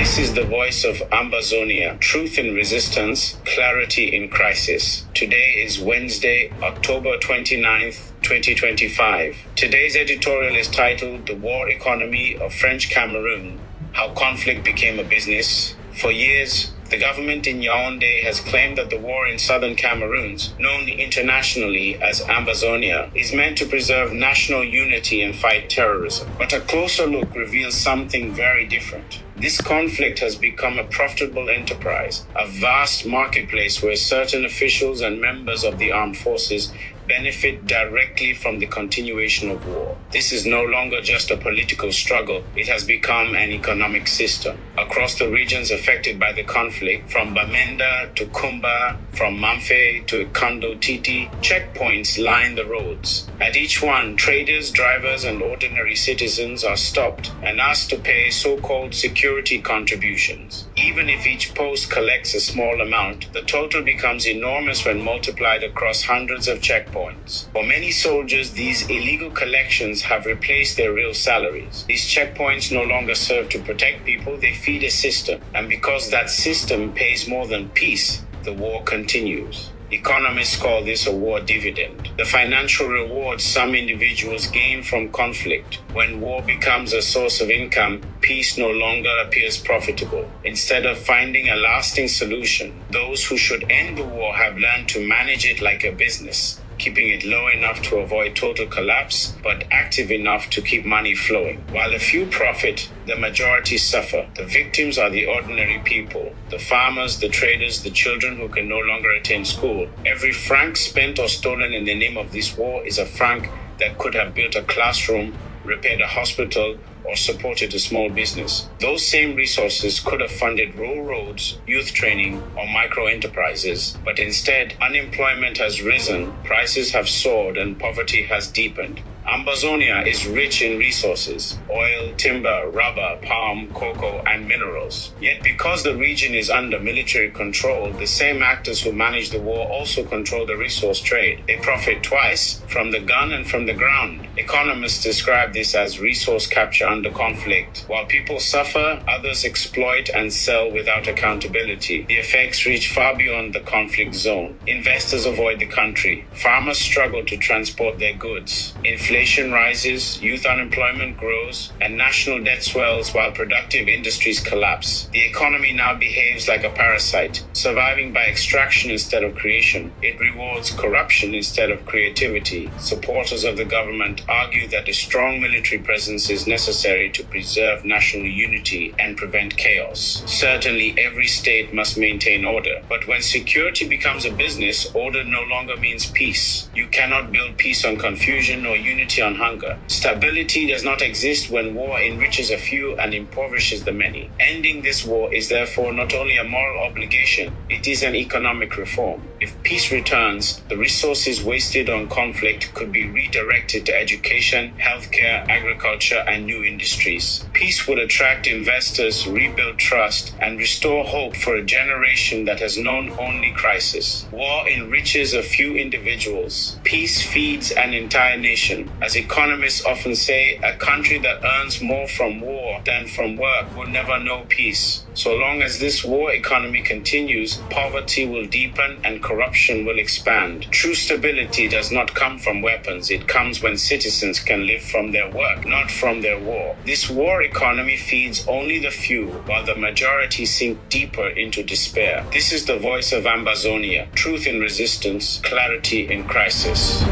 This is the voice of Ambazonia, truth in resistance, clarity in crisis. Today is Wednesday, October 29th, 2025. Today's editorial is titled The War Economy of French Cameroon, How Conflict Became a Business. For years, the government in Yaoundé has claimed that the war in southern Cameroon, known internationally as Ambazonia, is meant to preserve national unity and fight terrorism. But a closer look reveals something very different. This conflict has become a profitable enterprise, a vast marketplace where certain officials and members of the armed forces benefit directly from the continuation of war. This is no longer just a political struggle, it has become an economic system. Across the regions affected by the conflict, from Bamenda to Kumba, from Mamfe to Kondo Titi, checkpoints line the roads. At each one, traders, drivers, and ordinary citizens are stopped and asked to pay so-called security contributions. Even if each post collects a small amount, the total becomes enormous when multiplied across hundreds of checkpoints. For many soldiers, these illegal collections have replaced their real salaries. These checkpoints no longer serve to protect people, they feed a system. And because that system pays more than peace, the war continues. Economists call this a war dividend, the financial rewards some individuals gain from conflict. When war becomes a source of income, peace no longer appears profitable. Instead of finding a lasting solution, those who should end the war have learned to manage it like a business, keeping it low enough to avoid total collapse, but active enough to keep money flowing. While a few profit, the majority suffer. The victims are the ordinary people, the farmers, the traders, the children who can no longer attend school. Every franc spent or stolen in the name of this war is a franc that could have built a classroom, repaired a hospital, or supported a small business. Those same resources could have funded rural roads, youth training, or micro-enterprises, but instead, unemployment has risen, prices have soared, and poverty has deepened. Ambazonia is rich in resources: oil, timber, rubber, palm, cocoa, and minerals. Yet because the region is under military control, the same actors who manage the war also control the resource trade. They profit twice, from the gun and from the ground. Economists describe this as resource capture under conflict. While people suffer, others exploit and sell without accountability. The effects reach far beyond the conflict zone. Investors avoid the country. Farmers struggle to transport their goods. Inflation rises, youth unemployment grows, and national debt swells while productive industries collapse. The economy now behaves like a parasite, surviving by extraction instead of creation. It rewards corruption instead of creativity. Supporters of the government argue that a strong military presence is necessary to preserve national unity and prevent chaos. Certainly, every state must maintain order. But when security becomes a business, order no longer means peace. You cannot build peace on confusion or unity on hunger. Stability does not exist when war enriches a few and impoverishes the many. Ending this war is therefore not only a moral obligation, it is an economic reform. If peace returns, the resources wasted on conflict could be redirected to education, healthcare, agriculture, and new industries. Peace would attract investors, rebuild trust, and restore hope for a generation that has known only crisis. War enriches a few individuals. Peace feeds an entire nation. As economists often say, a country that earns more from war than from work will never know peace. So long as this war economy continues, poverty will deepen and corruption will expand. True stability does not come from weapons. It comes when citizens can live from their work, not from their war. This war economy feeds only the few, while the majority sink deeper into despair. This is the voice of Ambazonia, truth in resistance, clarity in crisis.